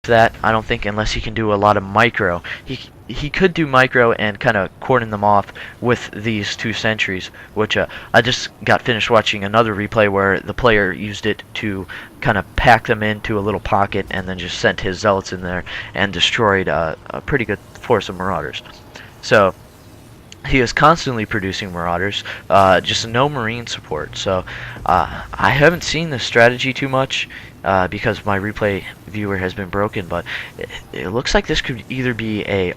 that, I don't think, unless he can do a lot of micro. He could do micro and kind of cordon them off with these 2 sentries, which I just got finished watching another replay where the player used it to kind of pack them into a little pocket and then just sent his zealots in there and destroyed a pretty good force of marauders. So he is constantly producing marauders, just no marine support. So I haven't seen this strategy too much because my replay viewer has been broken, but it looks like this could either be a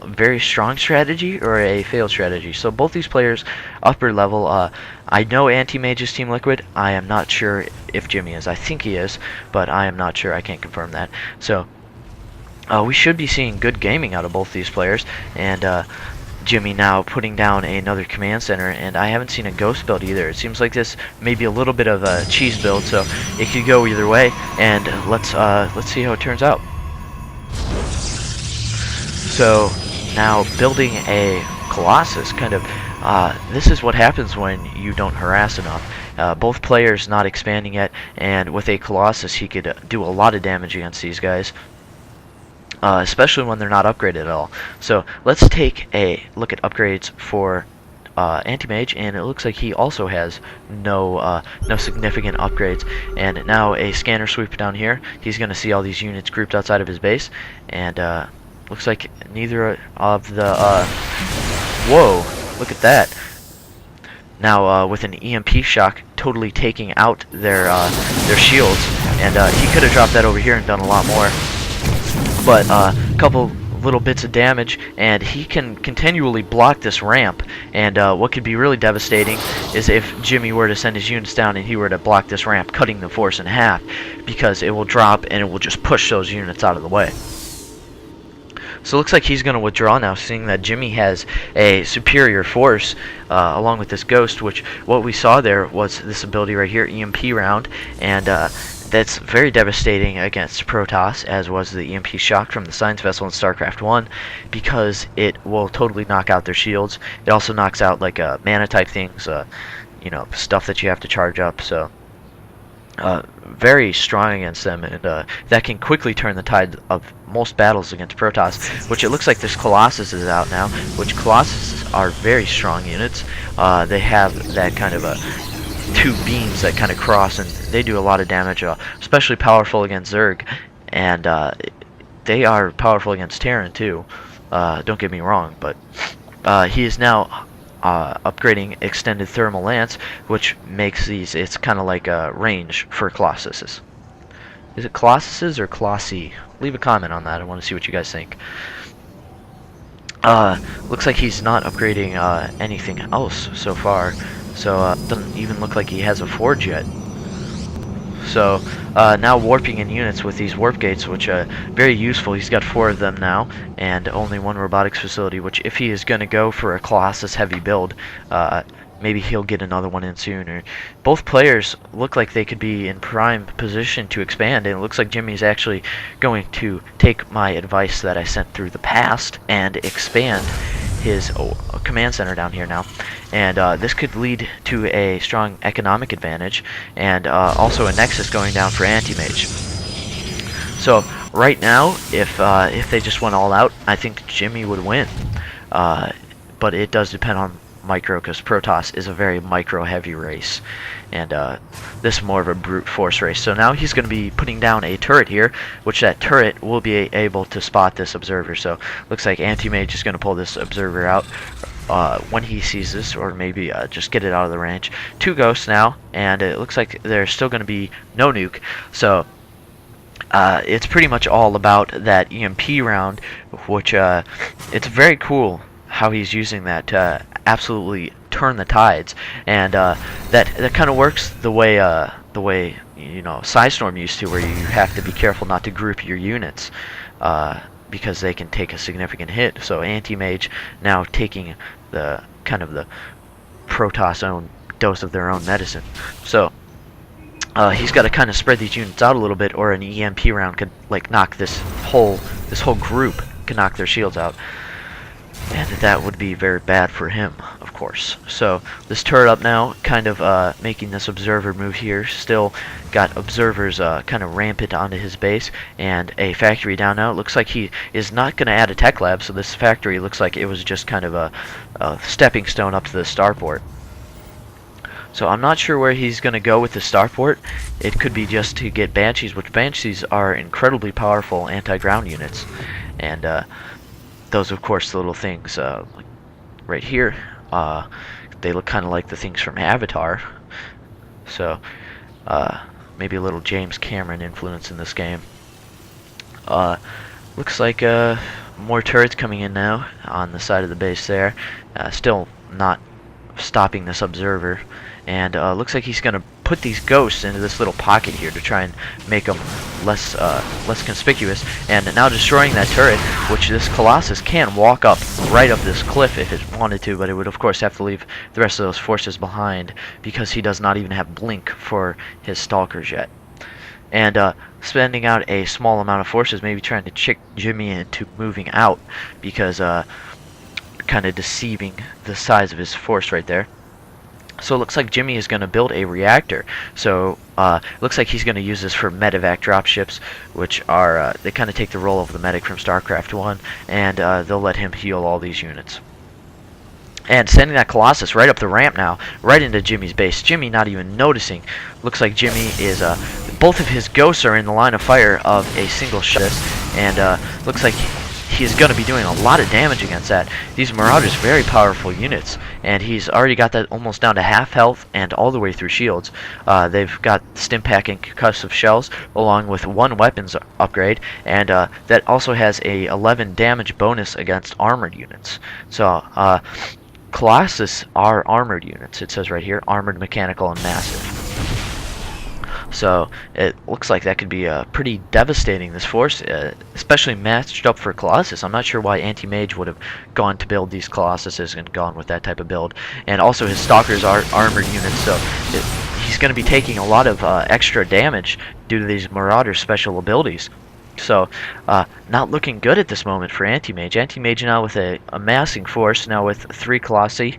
very strong strategy or a failed strategy. So both these players, upper level, I know Antimage is Team Liquid. I am not sure if Jimmy is. I think he is, but I am not sure. I can't confirm that. So we should be seeing good gaming out of both these players, and Jimmy now putting down another command center, and I haven't seen a ghost build either. It seems like this may be a little bit of a cheese build, so it could go either way, and let's see how it turns out. So now building a Colossus, kind of this is what happens when you don't harass enough. Both players not expanding yet, and with a Colossus he could do a lot of damage against these guys. Especially when they're not upgraded at all. So let's take a look at upgrades for Antimage, and it looks like he also has no significant upgrades. And now a scanner sweep down here. He's going to see all these units grouped outside of his base, and looks like neither of the whoa, look at that. Now with an EMP shock totally taking out their shields, and he could have dropped that over here and done a lot more. But a couple little bits of damage, and he can continually block this ramp. And what could be really devastating is if Jimmy were to send his units down and he were to block this ramp, cutting the force in half, because it will drop and it will just push those units out of the way. So it looks like he's going to withdraw now, seeing that Jimmy has a superior force along with this ghost, which what we saw there was this ability right here, EMP round, and that's very devastating against Protoss, as was the EMP shock from the Science Vessel in StarCraft 1, because it will totally knock out their shields. It also knocks out like mana type things, you know, stuff that you have to charge up. So very strong against them, and that can quickly turn the tide of most battles against Protoss, which it looks like this Colossus is out now, which Colossus are very strong units. They have that kind of a 2 beams that kind of cross, and they do a lot of damage, especially powerful against Zerg, and they are powerful against Terran too, don't get me wrong, but he is now upgrading extended thermal lance, which makes these, it's kind of like a range for Colossuses. Is it Colossuses or Colossi? Leave a comment on that. I want to see what you guys think. Looks like he's not upgrading anything else so far, so doesn't even look like he has a forge yet. So now warping in units with these warp gates, which are very useful. He's got 4 of them now, and only 1 robotics facility, which if he is going to go for a Colossus heavy build, maybe he'll get another one in soon. Both players look like they could be in prime position to expand, and it looks like Jimmy's actually going to take my advice that I sent through the past and expand his command center down here now, and this could lead to a strong economic advantage, and also a nexus going down for Antimage. So right now, if they just went all out, I think Jimmy would win, but it does depend on micro, because Protoss is a very micro heavy race, and this is more of a brute force race. So now he's going to be putting down a turret here, which that turret will be able to spot this observer. So looks like Antimage is going to pull this observer out when he sees this, or maybe just get it out of the range. 2 ghosts now, and it looks like there's still going to be no nuke. So it's pretty much all about that EMP round, which it's very cool how he's using that to absolutely turn the tides, and that kind of works the way you know Psystorm used to, where you have to be careful not to group your units because they can take a significant hit. So Antimage now taking the kind of the Protoss own dose of their own medicine. So he's got to kind of spread these units out a little bit, or an EMP round could like knock this whole group, can knock their shields out. And that would be very bad for him, of course. course. So this turret up now, kind of making this observer move here. Still got observers kind of rampant onto his base, and a factory down now. It looks like he is not going to add a tech lab, so this factory looks like it was just kind of a stepping stone up to the starport. So I'm not sure where he's going to go with the starport. It could be just to get Banshees, which Banshees are incredibly powerful anti-ground units. And those, of course, the little things like right here, they look kind of like the things from Avatar. So maybe a little James Cameron influence in this game. Looks like more turrets coming in now on the side of the base there. Still not stopping this observer. And looks like he's going to put these ghosts into this little pocket here to try and make them less conspicuous. And now destroying that turret, which this Colossus can walk up right up this cliff if it wanted to, but it would of course have to leave the rest of those forces behind because he does not even have blink for his stalkers yet. And spending out a small amount of forces, maybe trying to trick Jimmy into moving out, because kind of deceiving the size of his force right there. So it looks like Jimmy is going to build a reactor. So it looks like he's going to use this for medevac dropships, which are they kind of take the role of the medic from StarCraft 1, and they'll let him heal all these units. And sending that Colossus right up the ramp now, right into Jimmy's base. Jimmy not even noticing. Looks like Jimmy is both of his ghosts are in the line of fire of a single shot, and looks like he's going to be doing a lot of damage against that. These Marauders, very powerful units, and he's already got that almost down to half health and all the way through shields. They've got stim pack and concussive shells along with 1 weapons upgrade, and that also has a 11 damage bonus against armored units. So Colossus are armored units. It says right here, armored, mechanical, and massive. So it looks like that could be pretty devastating, this force, especially matched up for Colossus. I'm not sure why Antimage would have gone to build these Colossuses and gone with that type of build. And also his Stalkers are armored units, so he's going to be taking a lot of extra damage due to these Marauder special abilities. So not looking good at this moment for Antimage. Antimage now with a amassing force, now with 3 Colossi,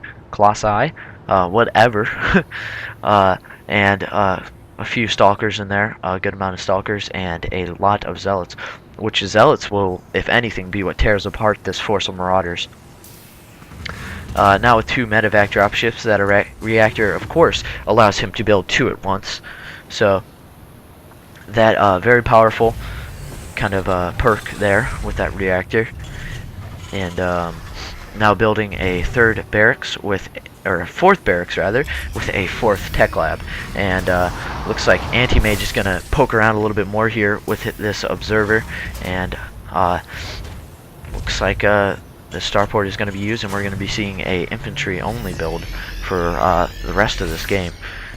whatever, and a few Stalkers in there, a good amount of Stalkers, and a lot of Zealots, which Zealots will, if anything, be what tears apart this force of Marauders. Now with 2 medevac dropships, that reactor, of course, allows him to build 2 at once. So that very powerful kind of perk there with that reactor. And now building a 3rd barracks with, or a 4th barracks rather, with a 4th tech lab. And looks like Antimage is going to poke around a little bit more here with this observer, and looks like the starport is going to be used, and we're going to be seeing a infantry only build for the rest of this game,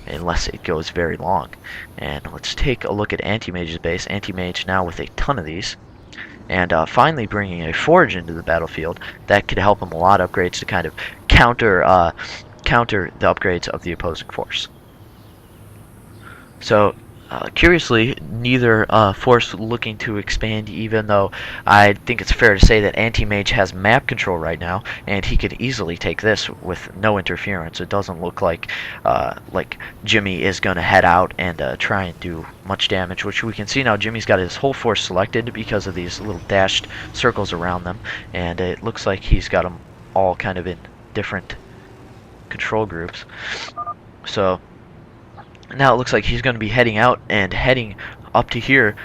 unless it goes very long. And let's take a look at Antimage's base. Antimage now with a ton of these, and finally bringing a forge into the battlefield. That could help him a lot. Upgrades to kind of counter the upgrades of the opposing force. So curiously, neither force looking to expand, even though I think it's fair to say that Antimage has map control right now, and he could easily take this with no interference. It doesn't look like Jimmy is going to head out and try and do much damage, which we can see now. Jimmy's got his whole force selected because of these little dashed circles around them, and it looks like he's got them all kind of in different control groups. So now it looks like he's going to be heading out and heading up to here.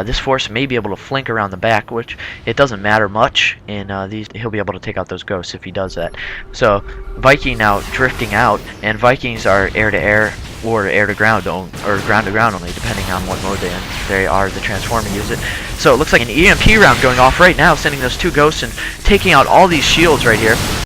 This force may be able to flank around the back, which it doesn't matter much in these. He'll be able to take out those ghosts if he does that. So Viking now drifting out, and Vikings are air-to-air or air-to-ground, or ground-to-ground only, depending on what mode they're in. They are the transformer use it. So it looks like an EMP round going off right now, sending those 2 ghosts and taking out all these shields right here.